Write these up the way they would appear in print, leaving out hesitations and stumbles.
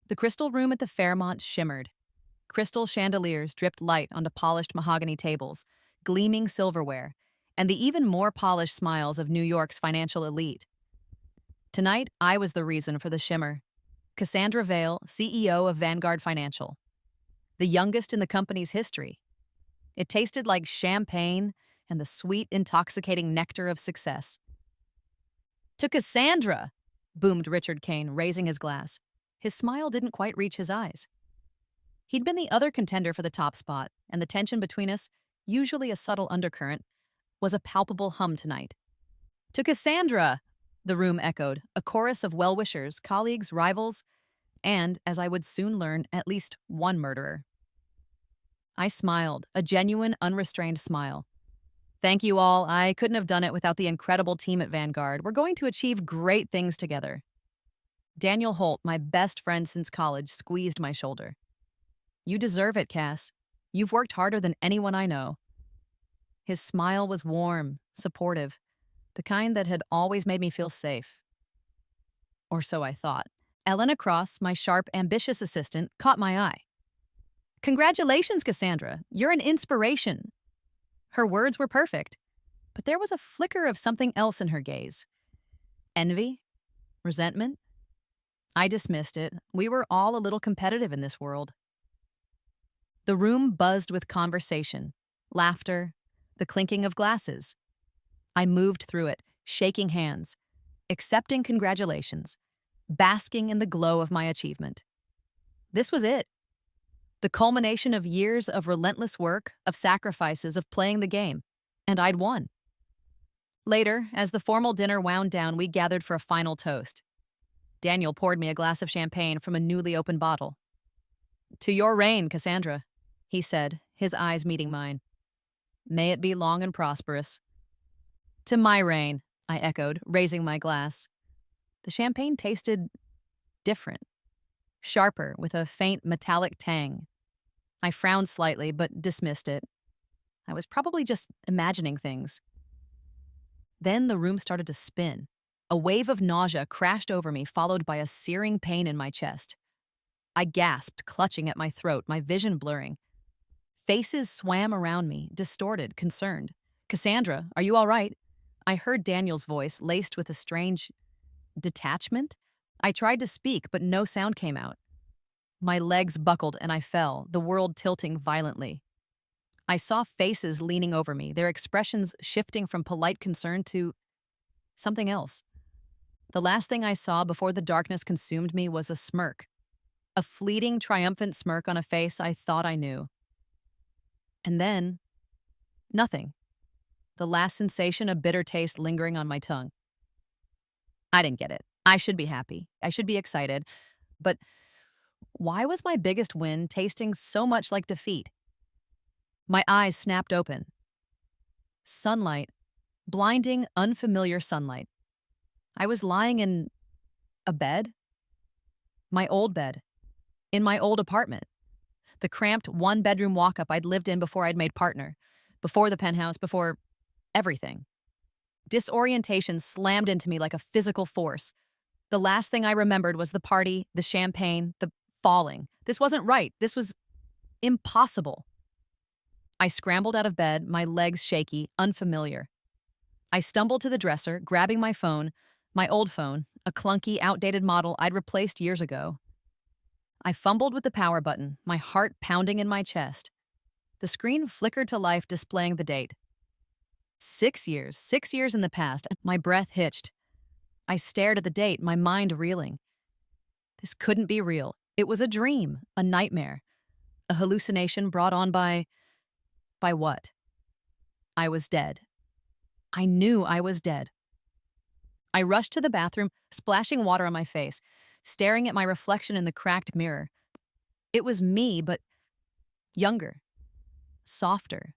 The crystal room at the Fairmont shimmered. Crystal chandeliers dripped light onto polished mahogany tables, gleaming silverware, and the even more polished smiles of New York's financial elite. Tonight, I was the reason for the shimmer. Cassandra Vale, CEO of Vanguard Financial, the youngest in the company's history. It tasted like champagne and the sweet, intoxicating nectar of success. To Cassandra, boomed Richard Kane, raising his glass. His smile didn't quite reach his eyes. He'd been the other contender for the top spot, and the tension between us, usually a subtle undercurrent, was a palpable hum tonight. To Cassandra, the room echoed, a chorus of well-wishers, colleagues, rivals, and, as I would soon learn, at least one murderer. I smiled, a genuine, unrestrained smile. Thank you all. I couldn't have done it without the incredible team at Vanguard. We're going to achieve great things together. Daniel Holt, my best friend since college, squeezed my shoulder. You deserve it, Cass. You've worked harder than anyone I know. His smile was warm, supportive, the kind that had always made me feel safe. Or so I thought. Elena Cross, my sharp, ambitious assistant, caught my eye. Congratulations, Cassandra. You're an inspiration. Her words were perfect, but there was a flicker of something else in her gaze. Envy? Resentment? I dismissed it. We were all a little competitive in this world. The room buzzed with conversation, laughter, the clinking of glasses. I moved through it, shaking hands, accepting congratulations, basking in the glow of my achievement. This was it. The culmination of years of relentless work, of sacrifices, of playing the game. And I'd won. Later, as the formal dinner wound down, we gathered for a final toast. Daniel poured me a glass of champagne from a newly opened bottle. To your reign, Cassandra, he said, his eyes meeting mine. May it be long and prosperous. To my reign, I echoed, raising my glass. The champagne tasted different, sharper, with a faint metallic tang. I frowned slightly, but dismissed it. I was probably just imagining things. Then the room started to spin. A wave of nausea crashed over me, followed by a searing pain in my chest. I gasped, clutching at my throat, my vision blurring. Faces swam around me, distorted, concerned. Cassandra, are you all right? I heard Daniel's voice, laced with a strange detachment. I tried to speak, but no sound came out. My legs buckled and I fell, the world tilting violently. I saw faces leaning over me, their expressions shifting from polite concern to something else. The last thing I saw before the darkness consumed me was a smirk. A fleeting, triumphant smirk on a face I thought I knew. And then, nothing. The last sensation, a bitter taste lingering on my tongue. I didn't get it. I should be happy. I should be excited. But why was my biggest win tasting so much like defeat? My eyes snapped open. Sunlight. Blinding, unfamiliar sunlight. I was lying in a bed. My old bed. In my old apartment. The cramped one-bedroom walk-up I'd lived in before I'd made partner. Before the penthouse, before everything. Disorientation slammed into me like a physical force. The last thing I remembered was the party, the champagne, the falling. This wasn't right. This was impossible. I scrambled out of bed, my legs shaky, unfamiliar. I stumbled to the dresser, grabbing my old phone, a clunky, outdated model I'd replaced years ago. I fumbled with the power button, my heart pounding in my chest. The screen flickered to life, displaying the date. 6 years in the past. My breath hitched. I stared at the date, my mind reeling. This couldn't be real. It was a dream, a nightmare, a hallucination brought on by what? I was dead. I knew I was dead. I rushed to the bathroom, splashing water on my face, staring at my reflection in the cracked mirror. It was me, but younger, softer.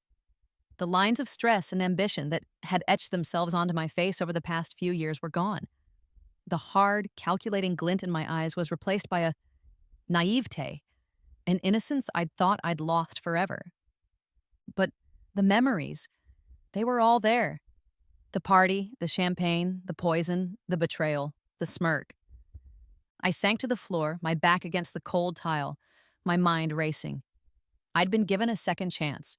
The lines of stress and ambition that had etched themselves onto my face over the past few years were gone. The hard, calculating glint in my eyes was replaced by a naivete, an innocence I'd thought I'd lost forever. But the memories, they were all there. The party, the champagne, the poison, the betrayal, the smirk. I sank to the floor, my back against the cold tile, my mind racing. I'd been given a second chance.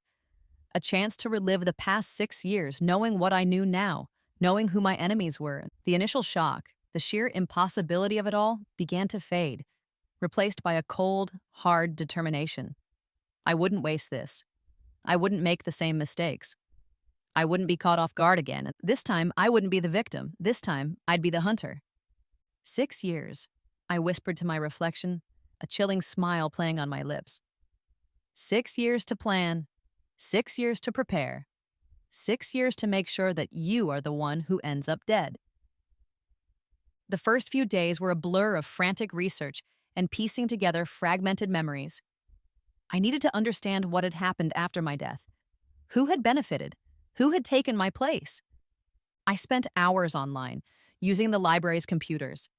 A chance to relive the past 6 years, knowing what I knew now, knowing who my enemies were. The initial shock, the sheer impossibility of it all, began to fade, replaced by a cold, hard determination. I wouldn't waste this. I wouldn't make the same mistakes. I wouldn't be caught off guard again. This time, I wouldn't be the victim. This time, I'd be the hunter. 6 years, I whispered to my reflection, a chilling smile playing on my lips. 6 years to plan, 6 years to prepare, 6 years to make sure that you are the one who ends up dead. The first few days were a blur of frantic research and piecing together fragmented memories. I needed to understand what had happened after my death. Who had benefited? Who had taken my place? I spent hours online, using the library's computers.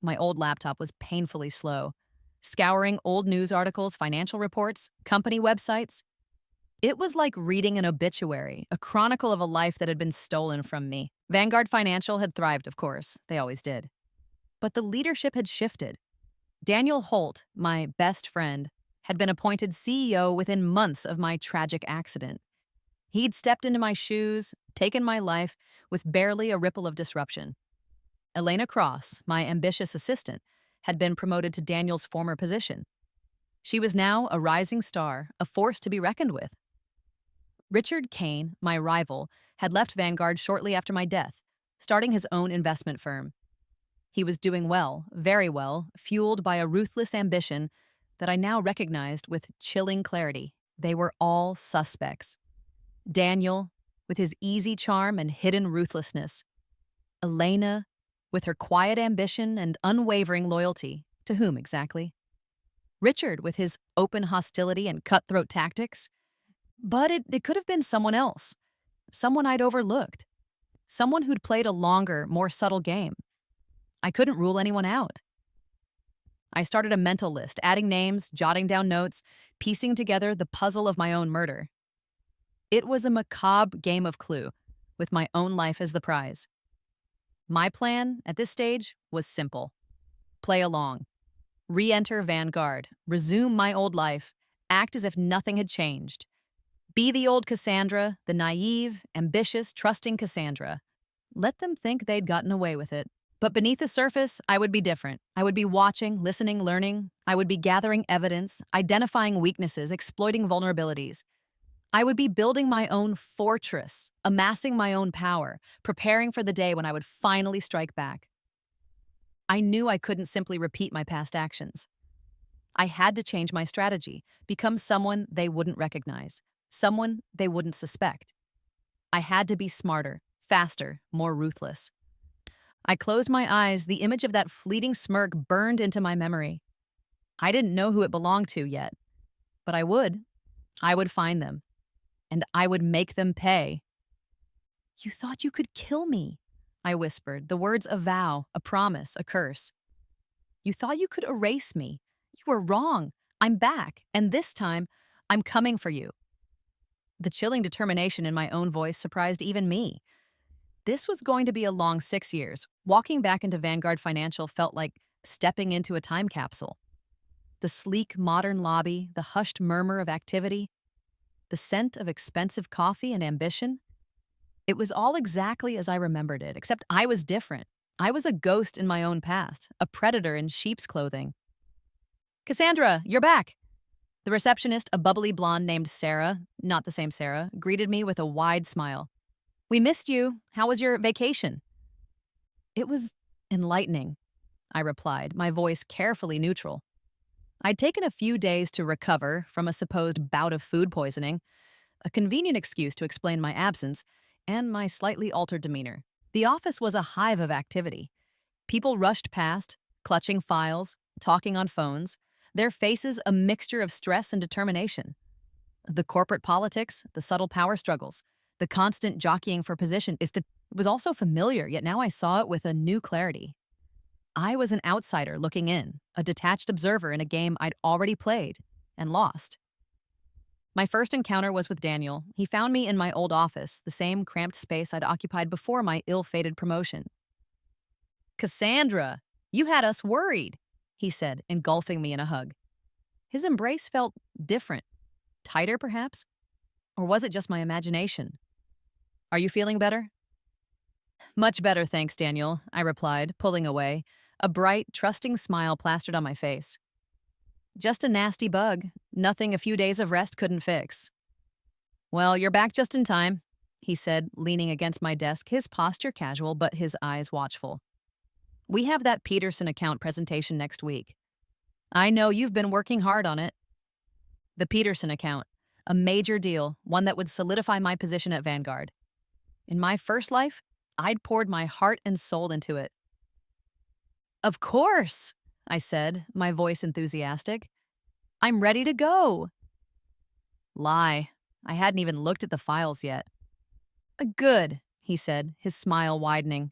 My old laptop was painfully slow, scouring old news articles, financial reports, company websites. It was like reading an obituary, a chronicle of a life that had been stolen from me. Vanguard Financial had thrived, of course. They always did. But the leadership had shifted. Daniel Holt, my best friend, had been appointed CEO within months of my tragic accident. He'd stepped into my shoes, taken my life, with barely a ripple of disruption. Elena Cross, my ambitious assistant, had been promoted to Daniel's former position. She was now a rising star, a force to be reckoned with. Richard Kane, my rival, had left Vanguard shortly after my death, starting his own investment firm. He was doing well, very well, fueled by a ruthless ambition that I now recognized with chilling clarity. They were all suspects. Daniel, with his easy charm and hidden ruthlessness. Elena, with her quiet ambition and unwavering loyalty. To whom exactly? Richard, with his open hostility and cutthroat tactics. But it could have been someone else. Someone I'd overlooked. Someone who'd played a longer, more subtle game. I couldn't rule anyone out. I started a mental list, adding names, jotting down notes, piecing together the puzzle of my own murder. It was a macabre game of Clue, with my own life as the prize. My plan, at this stage, was simple. Play along. Re-enter Vanguard, resume my old life, act as if nothing had changed. Be the old Cassandra, the naive, ambitious, trusting Cassandra. Let them think they'd gotten away with it. But beneath the surface, I would be different. I would be watching, listening, learning. I would be gathering evidence, identifying weaknesses, exploiting vulnerabilities. I would be building my own fortress, amassing my own power, preparing for the day when I would finally strike back. I knew I couldn't simply repeat my past actions. I had to change my strategy, become someone they wouldn't recognize, someone they wouldn't suspect. I had to be smarter, faster, more ruthless. I closed my eyes, the image of that fleeting smirk burned into my memory. I didn't know who it belonged to yet, but I would. I would find them, and I would make them pay. "You thought you could kill me," I whispered, the words a vow, a promise, a curse. "You thought you could erase me. You were wrong. I'm back, and this time, I'm coming for you." The chilling determination in my own voice surprised even me. This was going to be a long 6 years. Walking back into Vanguard Financial felt like stepping into a time capsule. The sleek, modern lobby, the hushed murmur of activity, the scent of expensive coffee and ambition. It was all exactly as I remembered it, except I was different. I was a ghost in my own past, a predator in sheep's clothing. "Cassandra, you're back!" The receptionist, a bubbly blonde named Sarah, not the same Sarah, greeted me with a wide smile. "We missed you. How was your vacation?" "It was enlightening," I replied, my voice carefully neutral. I'd taken a few days to recover from a supposed bout of food poisoning, a convenient excuse to explain my absence, and my slightly altered demeanor. The office was a hive of activity. People rushed past, clutching files, talking on phones, their faces a mixture of stress and determination. The corporate politics, the subtle power struggles, the constant jockeying for position it was also familiar, yet now I saw it with a new clarity. I was an outsider looking in, a detached observer in a game I'd already played and lost. My first encounter was with Daniel. He found me in my old office, the same cramped space I'd occupied before my ill-fated promotion. "Cassandra, you had us worried." he said, engulfing me in a hug. His embrace felt different, tighter perhaps? Or was it just my imagination? Are you feeling better? Much better, thanks, Daniel, I replied, pulling away, a bright, trusting smile plastered on my face. Just a nasty bug, nothing a few days of rest couldn't fix. Well, you're back just in time, he said, leaning against my desk, his posture casual but his eyes watchful. We have that Peterson account presentation next week. I know you've been working hard on it. The Peterson account, a major deal, one that would solidify my position at Vanguard. In my first life, I'd poured my heart and soul into it. Of course, I said, my voice enthusiastic. I'm ready to go. Lie. I hadn't even looked at the files yet. Good, he said, his smile widening.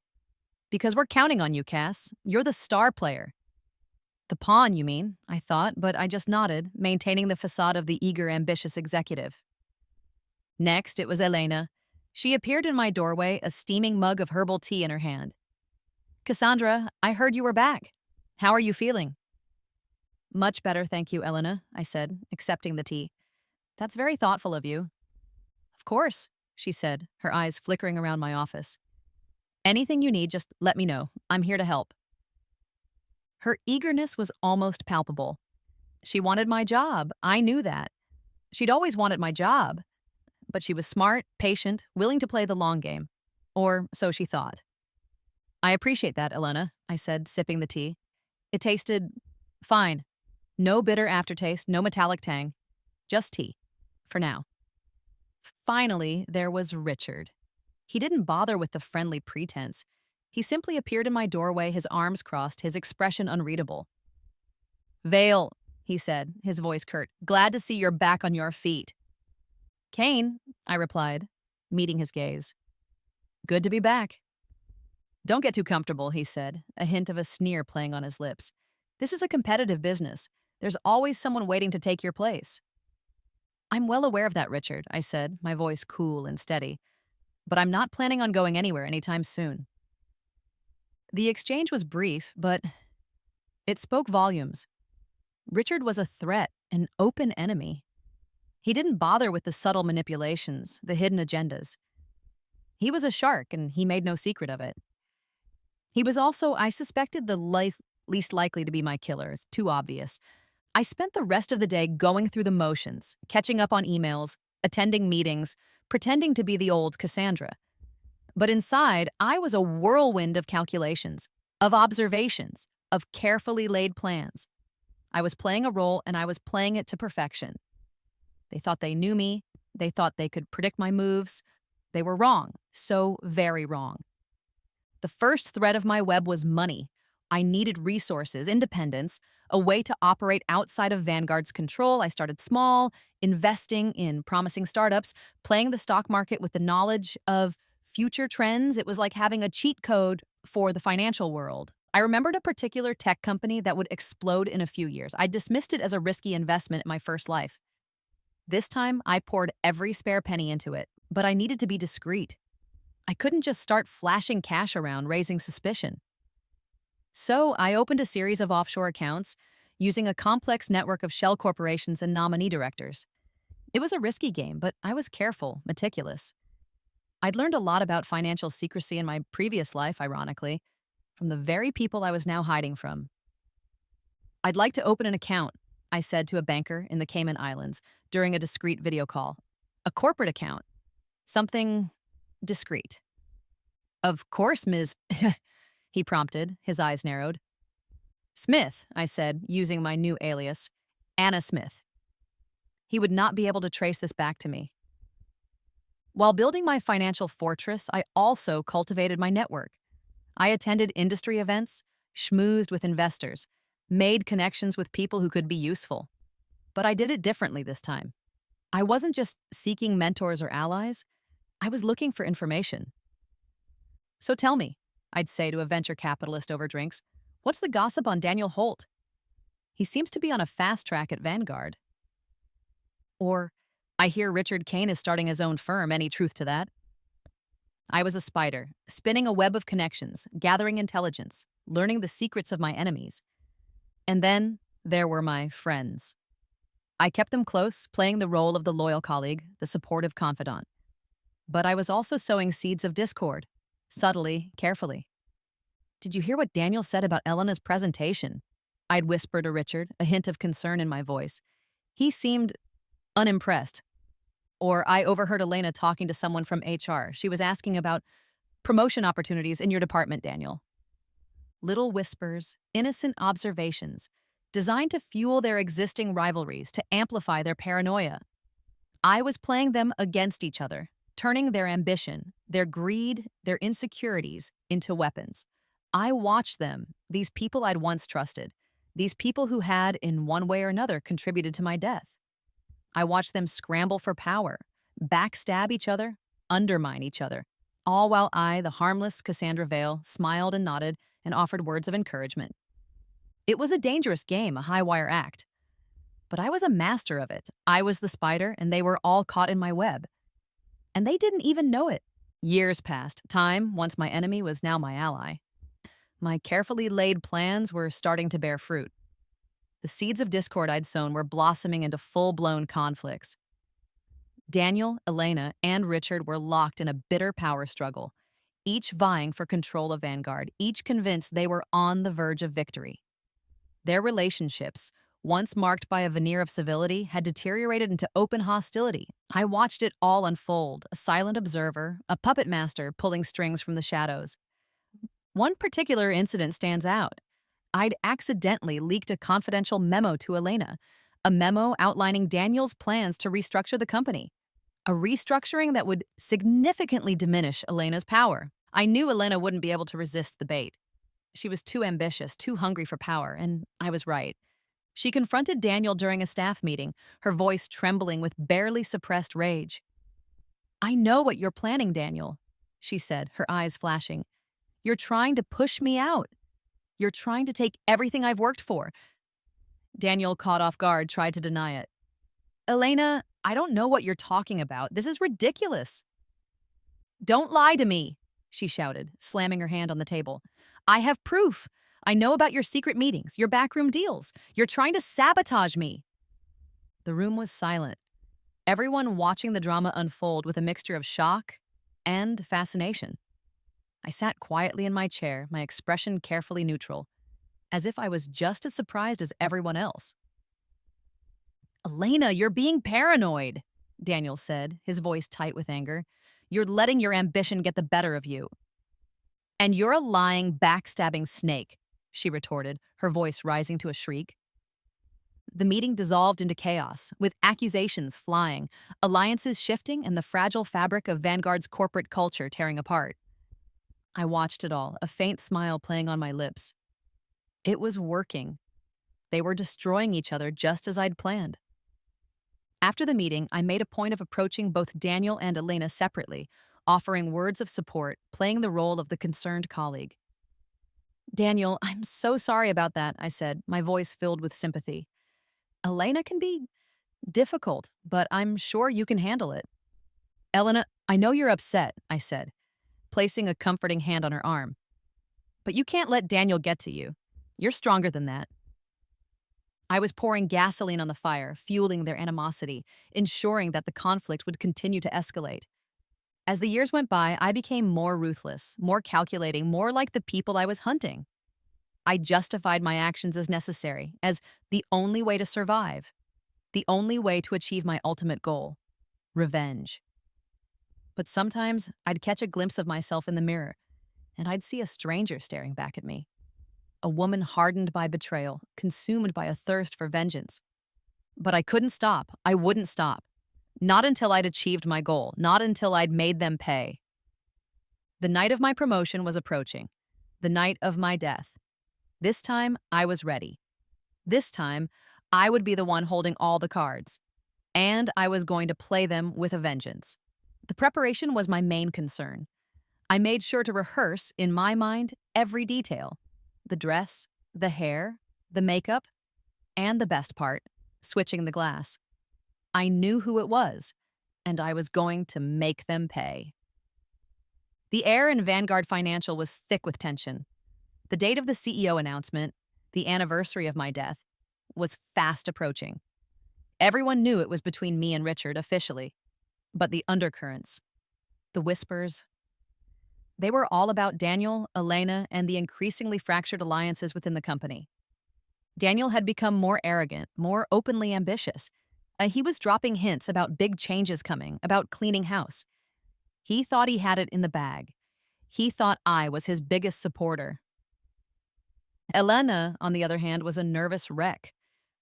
Because we're counting on you, Cass. You're the star player. The pawn, you mean, I thought, but I just nodded, maintaining the facade of the eager, ambitious executive. Next, it was Elena. She appeared in my doorway, a steaming mug of herbal tea in her hand. Cassandra, I heard you were back. How are you feeling? Much better, thank you, Elena, I said, accepting the tea. That's very thoughtful of you. Of course, she said, her eyes flickering around my office. Anything you need, just let me know. I'm here to help. Her eagerness was almost palpable. She wanted my job. I knew that. She'd always wanted my job. But she was smart, patient, willing to play the long game. Or so she thought. I appreciate that, Elena, I said, sipping the tea. It tasted fine. No bitter aftertaste, no metallic tang. Just tea. For now. Finally, there was Richard. He didn't bother with the friendly pretense. He simply appeared in my doorway, his arms crossed, his expression unreadable. Vale, he said, his voice curt, glad to see you're back on your feet. Kane, I replied, meeting his gaze. Good to be back. Don't get too comfortable, he said, a hint of a sneer playing on his lips. This is a competitive business. There's always someone waiting to take your place. I'm well aware of that, Richard, I said, my voice cool and steady. But I'm not planning on going anywhere anytime soon. The exchange was brief, but it spoke volumes. Richard was a threat, an open enemy. He didn't bother with the subtle manipulations, the hidden agendas. He was a shark, and he made no secret of it. He was also, I suspected, the least likely to be my killer. It's too obvious. I spent the rest of the day going through the motions, catching up on emails, attending meetings, pretending to be the old Cassandra. But inside, I was a whirlwind of calculations, of observations, of carefully laid plans. I was playing a role, and I was playing it to perfection. They thought they knew me. They thought they could predict my moves. They were wrong, so very wrong. The first thread of my web was money. I needed resources, independence, a way to operate outside of Vanguard's control. I started small, investing in promising startups, playing the stock market with the knowledge of future trends. It was like having a cheat code for the financial world. I remembered a particular tech company that would explode in a few years. I dismissed it as a risky investment in my first life. This time, I poured every spare penny into it, but I needed to be discreet. I couldn't just start flashing cash around, raising suspicion. So I opened a series of offshore accounts, using a complex network of shell corporations and nominee directors. It was a risky game, but I was careful, meticulous. I'd learned a lot about financial secrecy in my previous life, ironically, from the very people I was now hiding from. I'd like to open an account, I said to a banker in the Cayman Islands during a discreet video call. A corporate account. Something discreet. Of course, Ms. he prompted, his eyes narrowed. Smith, I said, using my new alias, Anna Smith. He would not be able to trace this back to me. While building my financial fortress, I also cultivated my network. I attended industry events, schmoozed with investors, made connections with people who could be useful. But I did it differently this time. I wasn't just seeking mentors or allies. I was looking for information. So tell me, I'd say to a venture capitalist over drinks, what's the gossip on Daniel Holt? He seems to be on a fast track at Vanguard. Or, I hear Richard Kane is starting his own firm. Any truth to that? I was a spider, spinning a web of connections, gathering intelligence, learning the secrets of my enemies. And then there were my friends. I kept them close, playing the role of the loyal colleague, the supportive confidant. But I was also sowing seeds of discord, subtly, carefully. Did you hear what Daniel said about Elena's presentation? I'd whisper to Richard, a hint of concern in my voice. He seemed unimpressed. Or I overheard Elena talking to someone from HR. She was asking about promotion opportunities in your department, Daniel. Little whispers, innocent observations, designed to fuel their existing rivalries, to amplify their paranoia. I was playing them against each other, turning their ambition, their greed, their insecurities into weapons. I watched them, these people I'd once trusted, these people who had, in one way or another, contributed to my death. I watched them scramble for power, backstab each other, undermine each other, all while I, the harmless Cassandra Vale, smiled and nodded and offered words of encouragement. It was a dangerous game, a high-wire act. But I was a master of it. I was the spider, and they were all caught in my web. And they didn't even know it. Years passed. Time, once my enemy, was now my ally. My carefully laid plans were starting to bear fruit. The seeds of discord I'd sown were blossoming into full-blown conflicts. Daniel, Elena, and Richard were locked in a bitter power struggle, each vying for control of Vanguard, each convinced they were on the verge of victory. Their relationships, once marked by a veneer of civility, had deteriorated into open hostility. I watched it all unfold, a silent observer, a puppet master pulling strings from the shadows. One particular incident stands out. I'd accidentally leaked a confidential memo to Elena, a memo outlining Daniel's plans to restructure the company, a restructuring that would significantly diminish Elena's power. I knew Elena wouldn't be able to resist the bait. She was too ambitious, too hungry for power, and I was right. She confronted Daniel during a staff meeting, her voice trembling with barely suppressed rage. "I know what you're planning, Daniel," she said, her eyes flashing. "You're trying to push me out. You're trying to take everything I've worked for." Daniel, caught off guard, tried to deny it. "Elena, I don't know what you're talking about. This is ridiculous." "Don't lie to me," she shouted, slamming her hand on the table. "I have proof. I know about your secret meetings, your backroom deals. You're trying to sabotage me." The room was silent, everyone watching the drama unfold with a mixture of shock and fascination. I sat quietly in my chair, my expression carefully neutral, as if I was just as surprised as everyone else. "Elena, you're being paranoid," Daniel said, his voice tight with anger. "You're letting your ambition get the better of you." "And you're a lying, backstabbing snake," she retorted, her voice rising to a shriek. The meeting dissolved into chaos, with accusations flying, alliances shifting, and the fragile fabric of Vanguard's corporate culture tearing apart. I watched it all, a faint smile playing on my lips. It was working. They were destroying each other just as I'd planned. After the meeting, I made a point of approaching both Daniel and Elena separately, offering words of support, playing the role of the concerned colleague. "Daniel, I'm so sorry about that," I said, my voice filled with sympathy. "Elena can be difficult, but I'm sure you can handle it." "Elena, I know you're upset," I said, placing a comforting hand on her arm. "But you can't let Daniel get to you. You're stronger than that." I was pouring gasoline on the fire, fueling their animosity, ensuring that the conflict would continue to escalate. As the years went by, I became more ruthless, more calculating, more like the people I was hunting. I justified my actions as necessary, as the only way to survive, the only way to achieve my ultimate goal: revenge. But sometimes I'd catch a glimpse of myself in the mirror, and I'd see a stranger staring back at me. A woman hardened by betrayal, consumed by a thirst for vengeance. But I couldn't stop. I wouldn't stop. Not until I'd achieved my goal, not until I'd made them pay. The night of my promotion was approaching, the night of my death. This time, I was ready. This time, I would be the one holding all the cards, and I was going to play them with a vengeance. The preparation was my main concern. I made sure to rehearse, in my mind, every detail: the dress, the hair, the makeup, and the best part, switching the glass. I knew who it was, and I was going to make them pay. The air in Vanguard Financial was thick with tension. The date of the CEO announcement, The anniversary of my death was fast approaching. Everyone knew it was between me and Richard officially, but the undercurrents, the whispers, they were all about Daniel, Elena, and the increasingly fractured alliances within the company. Daniel had become more arrogant, more openly ambitious. He was dropping hints about big changes coming, about cleaning house. He thought he had it in the bag. He thought I was his biggest supporter. Elena, on the other hand, was a nervous wreck.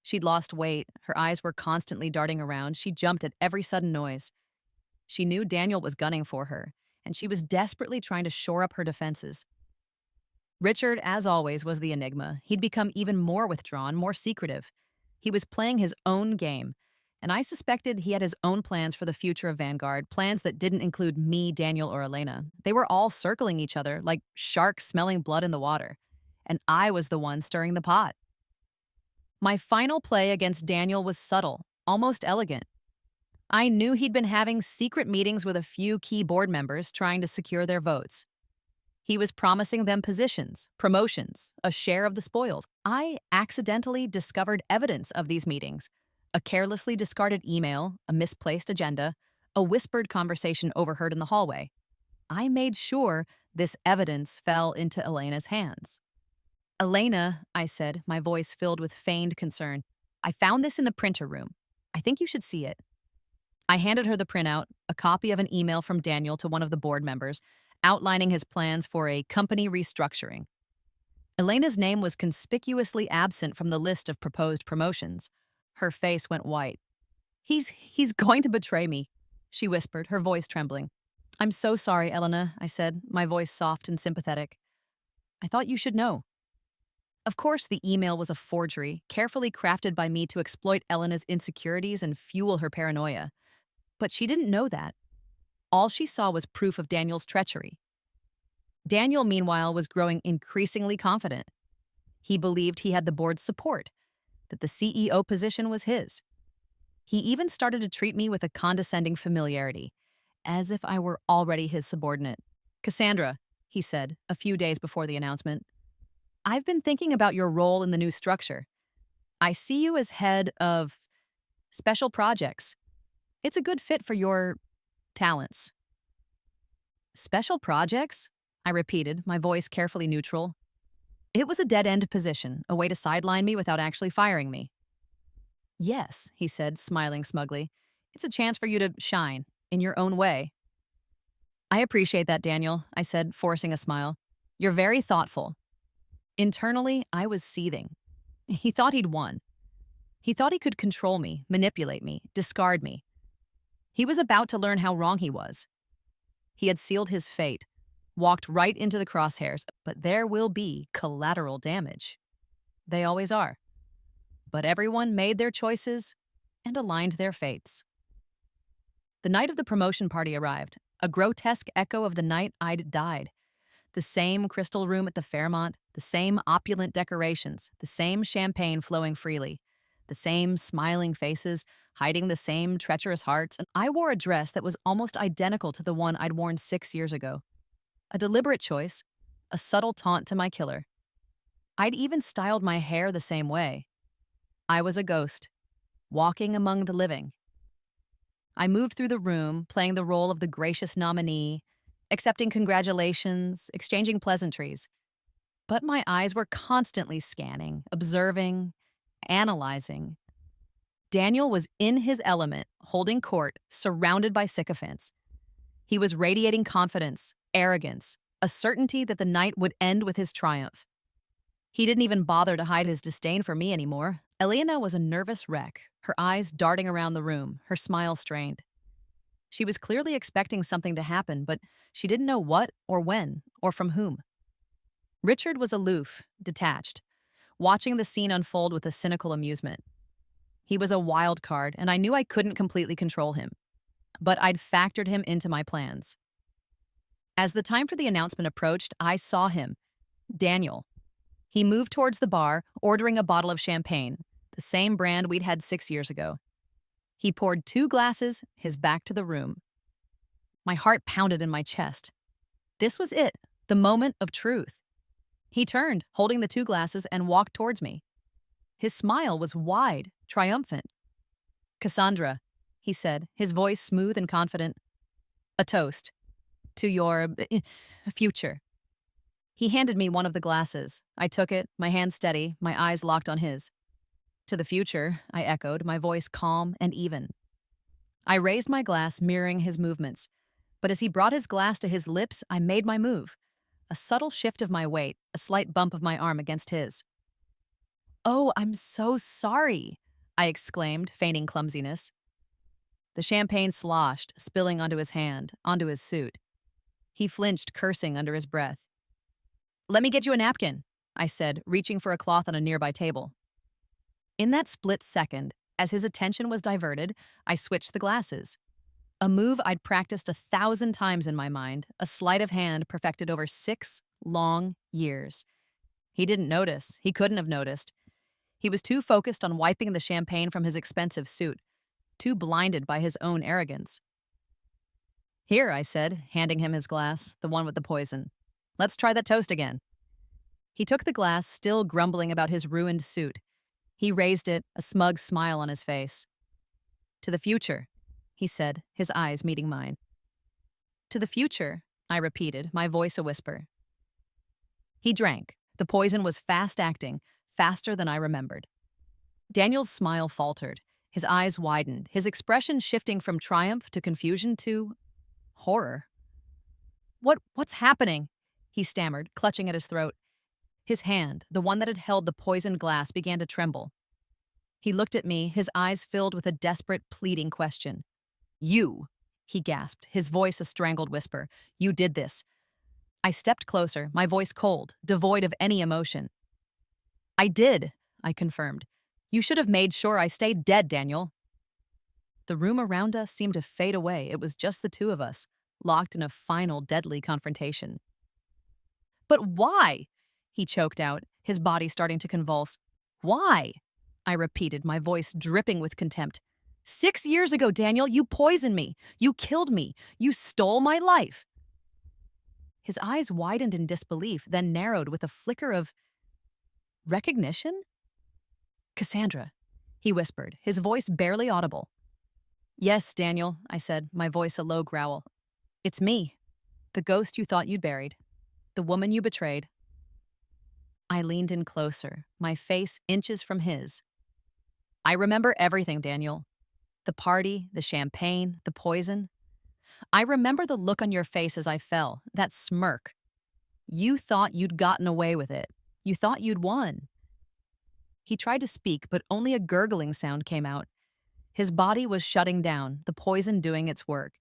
She'd lost weight, her eyes were constantly darting around, she jumped at every sudden noise. She knew Daniel was gunning for her, and she was desperately trying to shore up her defenses. Richard, as always, was the enigma. He'd become even more withdrawn, more secretive. He was playing his own game, and I suspected he had his own plans for the future of Vanguard, plans that didn't include me, Daniel, or Elena. They were all circling each other, like sharks smelling blood in the water, and I was the one stirring the pot. My final play against Daniel was subtle, almost elegant. I knew he'd been having secret meetings with a few key board members trying to secure their votes. He was promising them positions, promotions, a share of the spoils. I accidentally discovered evidence of these meetings: a carelessly discarded email, a misplaced agenda, a whispered conversation overheard in the hallway. I made sure this evidence fell into Elena's hands. "Elena," I said, my voice filled with feigned concern, "I found this in the printer room. I think you should see it." I handed her the printout, a copy of an email from Daniel to one of the board members, outlining his plans for a company restructuring. Elena's name was conspicuously absent from the list of proposed promotions. Her face went white. He's going to betray me," she whispered, her voice trembling. "I'm so sorry, Elena," I said, my voice soft and sympathetic. "I thought you should know." Of course, the email was a forgery, carefully crafted by me to exploit Elena's insecurities and fuel her paranoia. But she didn't know that. All she saw was proof of Daniel's treachery. Daniel, meanwhile, was growing increasingly confident. He believed he had the board's support, that the CEO position was his. He even started to treat me with a condescending familiarity, as if I were already his subordinate. "Cassandra," he said, a few days before the announcement, "I've been thinking about your role in the new structure. I see you as head of special projects. It's a good fit for your talents." "Special projects?" I repeated, my voice carefully neutral. It was a dead-end position, a way to sideline me without actually firing me. "Yes," he said, smiling smugly. "It's a chance for you to shine, in your own way." "I appreciate that, Daniel," I said, forcing a smile. "You're very thoughtful." Internally, I was seething. He thought he'd won. He thought he could control me, manipulate me, discard me. He was about to learn how wrong he was. He had sealed his fate, walked right into the crosshairs, but there will be collateral damage. They always are. But everyone made their choices and aligned their fates. The night of the promotion party arrived, a grotesque echo of the night I'd died. The same crystal room at the Fairmont, the same opulent decorations, the same champagne flowing freely, the same smiling faces, hiding the same treacherous hearts, and I wore a dress that was almost identical to the one I'd worn 6 years ago. A deliberate choice, a subtle taunt to my killer. I'd even styled my hair the same way. I was a ghost, walking among the living. I moved through the room, playing the role of the gracious nominee, accepting congratulations, exchanging pleasantries. But my eyes were constantly scanning, observing, analyzing. Daniel was in his element, holding court, surrounded by sycophants. He was radiating confidence, arrogance, a certainty that the night would end with his triumph. He didn't even bother to hide his disdain for me anymore. Elena was a nervous wreck, her eyes darting around the room, her smile strained. She was clearly expecting something to happen, but she didn't know what or when or from whom. Richard was aloof, detached, watching the scene unfold with a cynical amusement. He was a wild card, and I knew I couldn't completely control him. But I'd factored him into my plans. As the time for the announcement approached, I saw him, Daniel. He moved towards the bar, ordering a bottle of champagne, the same brand we'd had 6 years ago. He poured 2 glasses, his back to the room. My heart pounded in my chest. This was it, the moment of truth. He turned, holding the two glasses, and walked towards me. His smile was wide, triumphant. Cassandra, he said, his voice smooth and confident. A toast. To your future. He handed me one of the glasses. I took it, my hand steady, my eyes locked on his. To the future, I echoed, my voice calm and even. I raised my glass, mirroring his movements. But as he brought his glass to his lips, I made my move. A subtle shift of my weight, a slight bump of my arm against his. "Oh, I'm so sorry," I exclaimed, feigning clumsiness. The champagne sloshed, spilling onto his hand, onto his suit. He flinched, cursing under his breath. "Let me get you a napkin," I said, reaching for a cloth on a nearby table. In that split second, as his attention was diverted, I switched the glasses. A move I'd practiced 1,000 times in my mind, a sleight of hand perfected over 6 long years. He didn't notice. He couldn't have noticed. He was too focused on wiping the champagne from his expensive suit, too blinded by his own arrogance. "Here," I said, handing him his glass, the one with the poison. "Let's try that toast again." He took the glass, still grumbling about his ruined suit. He raised it, a smug smile on his face. "To the future," he said, his eyes meeting mine. "To the future," I repeated, my voice a whisper. He drank. The poison was fast-acting, faster than I remembered. Daniel's smile faltered. His eyes widened, his expression shifting from triumph to confusion to horror. What's happening?" he stammered, clutching at his throat. His hand, the one that had held the poisoned glass, began to tremble. He looked at me, his eyes filled with a desperate, pleading question. "You," he gasped, his voice a strangled whisper. "You did this." I stepped closer, my voice cold, devoid of any emotion. "I did," I confirmed. "You should have made sure I stayed dead, Daniel." The room around us seemed to fade away. It was just the two of us, locked in a final, deadly confrontation. "But why?" he choked out, his body starting to convulse. "Why?" I repeated, my voice dripping with contempt. 6 years ago, Daniel, you poisoned me. You killed me. You stole my life." His eyes widened in disbelief, then narrowed with a flicker of recognition. "Cassandra," he whispered, his voice barely audible. "Yes, Daniel," I said, my voice a low growl. "It's me, the ghost you thought you'd buried, the woman you betrayed." I leaned in closer, my face inches from his. "I remember everything, Daniel. The party, the champagne, the poison. I remember the look on your face as I fell, that smirk. You thought you'd gotten away with it. You thought you'd won." He tried to speak, but only a gurgling sound came out. His body was shutting down, the poison doing its work.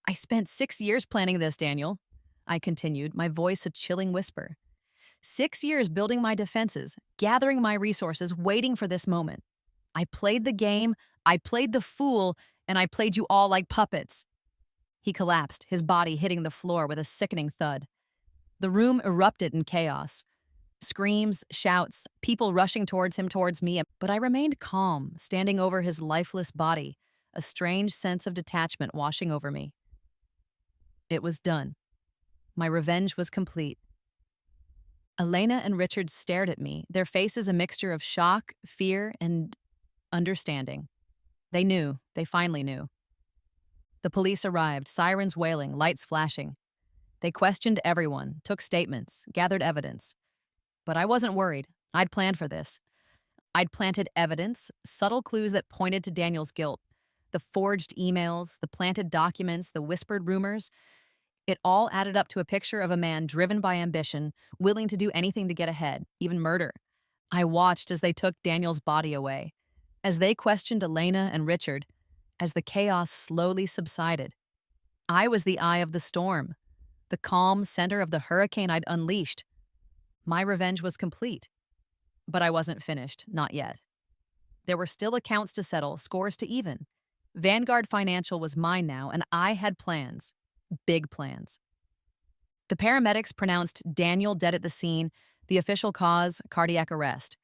"I spent 6 years planning this, Daniel," I continued, my voice a chilling whisper. 6 years building my defenses, gathering my resources, waiting for this moment. I played the game, I played the fool, and I played you all like puppets. He collapsed, his body hitting the floor with a sickening thud. The room erupted in chaos. Screams, shouts, people rushing towards him, towards me, but I remained calm, standing over his lifeless body, a strange sense of detachment washing over me. It was done. My revenge was complete. Elena and Richard stared at me, their faces a mixture of shock, fear, and understanding. They knew. They finally knew. The police arrived, sirens wailing, lights flashing. They questioned everyone, took statements, gathered evidence. But I wasn't worried. I'd planned for this. I'd planted evidence, subtle clues that pointed to Daniel's guilt. The forged emails, the planted documents, the whispered rumors. It all added up to a picture of a man driven by ambition, willing to do anything to get ahead, even murder. I watched as they took Daniel's body away, as they questioned Elena and Richard, as the chaos slowly subsided. I was the eye of the storm, the calm center of the hurricane I'd unleashed. My revenge was complete. But I wasn't finished, not yet. There were still accounts to settle, scores to even. Vanguard Financial was mine now, and I had plans. Big plans. The paramedics pronounced Daniel dead at the scene, the official cause, cardiac arrest.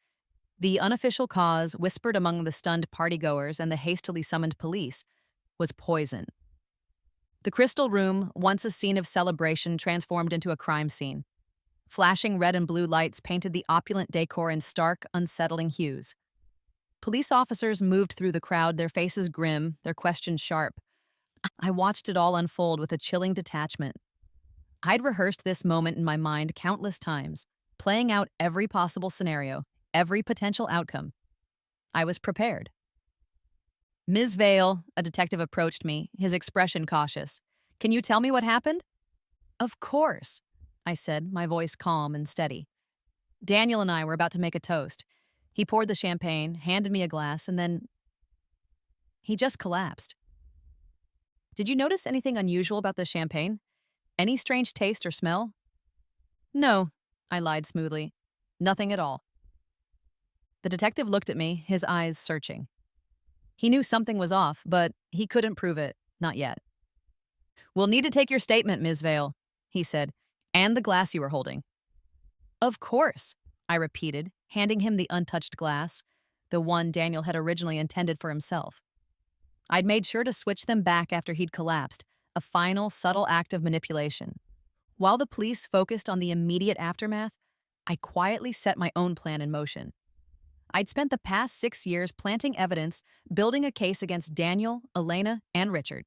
The unofficial cause, whispered among the stunned partygoers and the hastily summoned police, was poison. The crystal room, once a scene of celebration, transformed into a crime scene. Flashing red and blue lights painted the opulent decor in stark, unsettling hues. Police officers moved through the crowd, their faces grim, their questions sharp. I watched it all unfold with a chilling detachment. I'd rehearsed this moment in my mind countless times, playing out every possible scenario, every potential outcome. I was prepared. Ms. Vale, a detective approached me, his expression cautious. Can you tell me what happened? Of course, I said, my voice calm and steady. Daniel and I were about to make a toast. He poured the champagne, handed me a glass, and then he just collapsed. Did you notice anything unusual about the champagne? Any strange taste or smell? No, I lied smoothly. Nothing at all. The detective looked at me, his eyes searching. He knew something was off, but he couldn't prove it, not yet. We'll need to take your statement, Ms. Vale, he said, and the glass you were holding. Of course, I repeated, handing him the untouched glass, the one Daniel had originally intended for himself. I'd made sure to switch them back after he'd collapsed, a final, subtle act of manipulation. While the police focused on the immediate aftermath, I quietly set my own plan in motion. I'd spent the past 6 years planting evidence, building a case against Daniel, Elena, and Richard.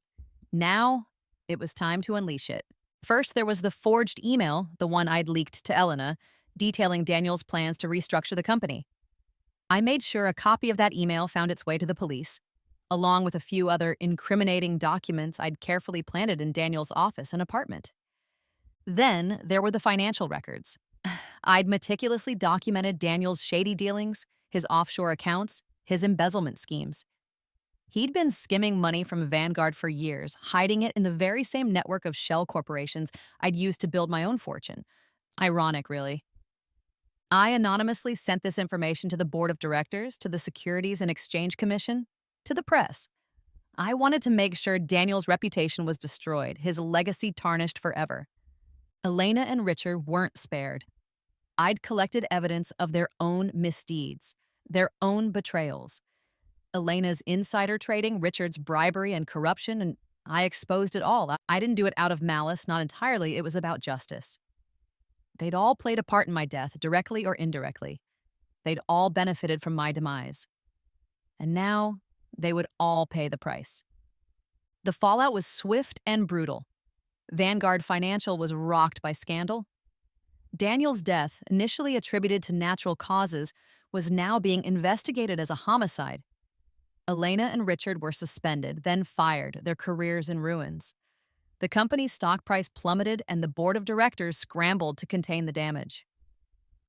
Now, it was time to unleash it. First, there was the forged email, the one I'd leaked to Elena, detailing Daniel's plans to restructure the company. I made sure a copy of that email found its way to the police, along with a few other incriminating documents I'd carefully planted in Daniel's office and apartment. Then, there were the financial records. I'd meticulously documented Daniel's shady dealings, his offshore accounts, his embezzlement schemes. He'd been skimming money from Vanguard for years, hiding it in the very same network of shell corporations I'd used to build my own fortune. Ironic, really. I anonymously sent this information to the board of directors, to the Securities and Exchange Commission, to the press. I wanted to make sure Daniel's reputation was destroyed, his legacy tarnished forever. Elena and Richard weren't spared. I'd collected evidence of their own misdeeds, their own betrayals. Elena's insider trading, Richard's bribery and corruption, and I exposed it all. I didn't do it out of malice, not entirely. It was about justice. They'd all played a part in my death, directly or indirectly. They'd all benefited from my demise. And now, they would all pay the price. The fallout was swift and brutal. Vanguard Financial was rocked by scandal. Daniel's death, initially attributed to natural causes, was now being investigated as a homicide. Elena and Richard were suspended, then fired, their careers in ruins. The company's stock price plummeted, and the board of directors scrambled to contain the damage.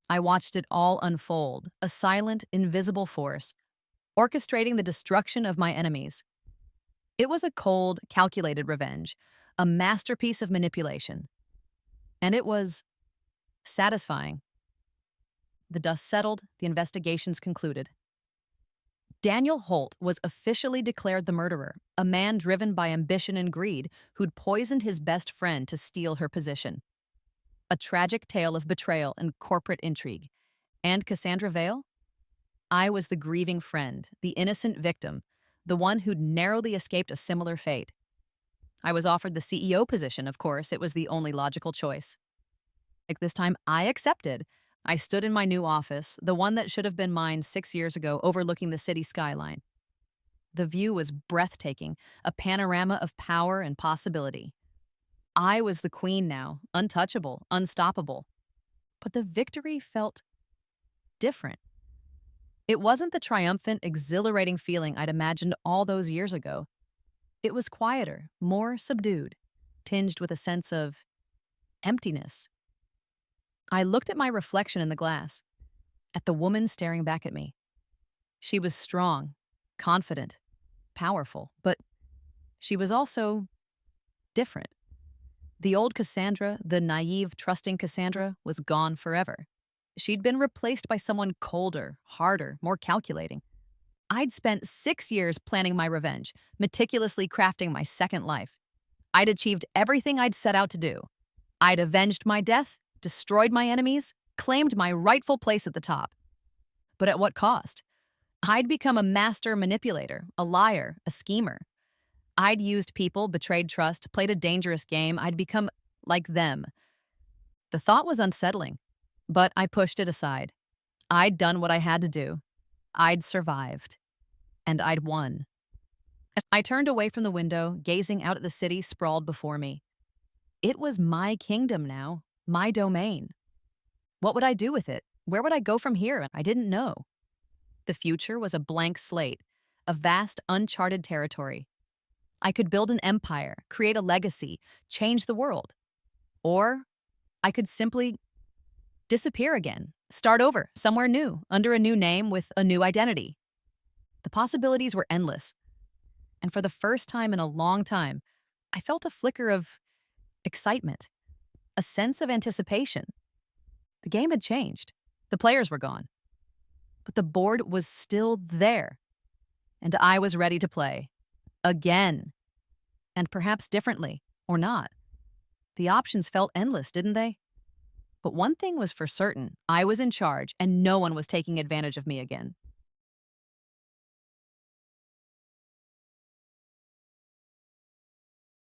I watched it all unfold, a silent, invisible force, orchestrating the destruction of my enemies. It was a cold, calculated revenge, a masterpiece of manipulation. And it was satisfying. The dust settled, the investigations concluded. Daniel Holt was officially declared the murderer, a man driven by ambition and greed who'd poisoned his best friend to steal her position. A tragic tale of betrayal and corporate intrigue. And Cassandra Vale? I was the grieving friend, the innocent victim, the one who'd narrowly escaped a similar fate. I was offered the CEO position, of course. It was the only logical choice. This time, I accepted. I stood in my new office, the one that should have been mine 6 years ago, overlooking the city skyline. The view was breathtaking, a panorama of power and possibility. I was the queen now, untouchable, unstoppable. But the victory felt different. It wasn't the triumphant, exhilarating feeling I'd imagined all those years ago. It was quieter, more subdued, tinged with a sense of emptiness. I looked at my reflection in the glass, at the woman staring back at me. She was strong, confident, powerful, but she was also different. The old Cassandra, the naive, trusting Cassandra, was gone forever. She'd been replaced by someone colder, harder, more calculating. I'd spent 6 years planning my revenge, meticulously crafting my second life. I'd achieved everything I'd set out to do. I'd avenged my death, destroyed my enemies, claimed my rightful place at the top. But at what cost? I'd become a master manipulator, a liar, a schemer. I'd used people, betrayed trust, played a dangerous game. I'd become like them. The thought was unsettling. But I pushed it aside. I'd done what I had to do. I'd survived. And I'd won. I turned away from the window, gazing out at the city sprawled before me. It was my kingdom now, my domain. What would I do with it? Where would I go from here? I didn't know. The future was a blank slate, a vast, uncharted territory. I could build an empire, create a legacy, change the world. Or I could simply disappear again, start over, somewhere new, under a new name with a new identity. The possibilities were endless. And for the first time in a long time, I felt a flicker of excitement, a sense of anticipation. The game had changed. The players were gone. But the board was still there. And I was ready to play. Again. And perhaps differently, or not. The options felt endless, didn't they? But one thing was for certain. I was in charge, and no one was taking advantage of me again.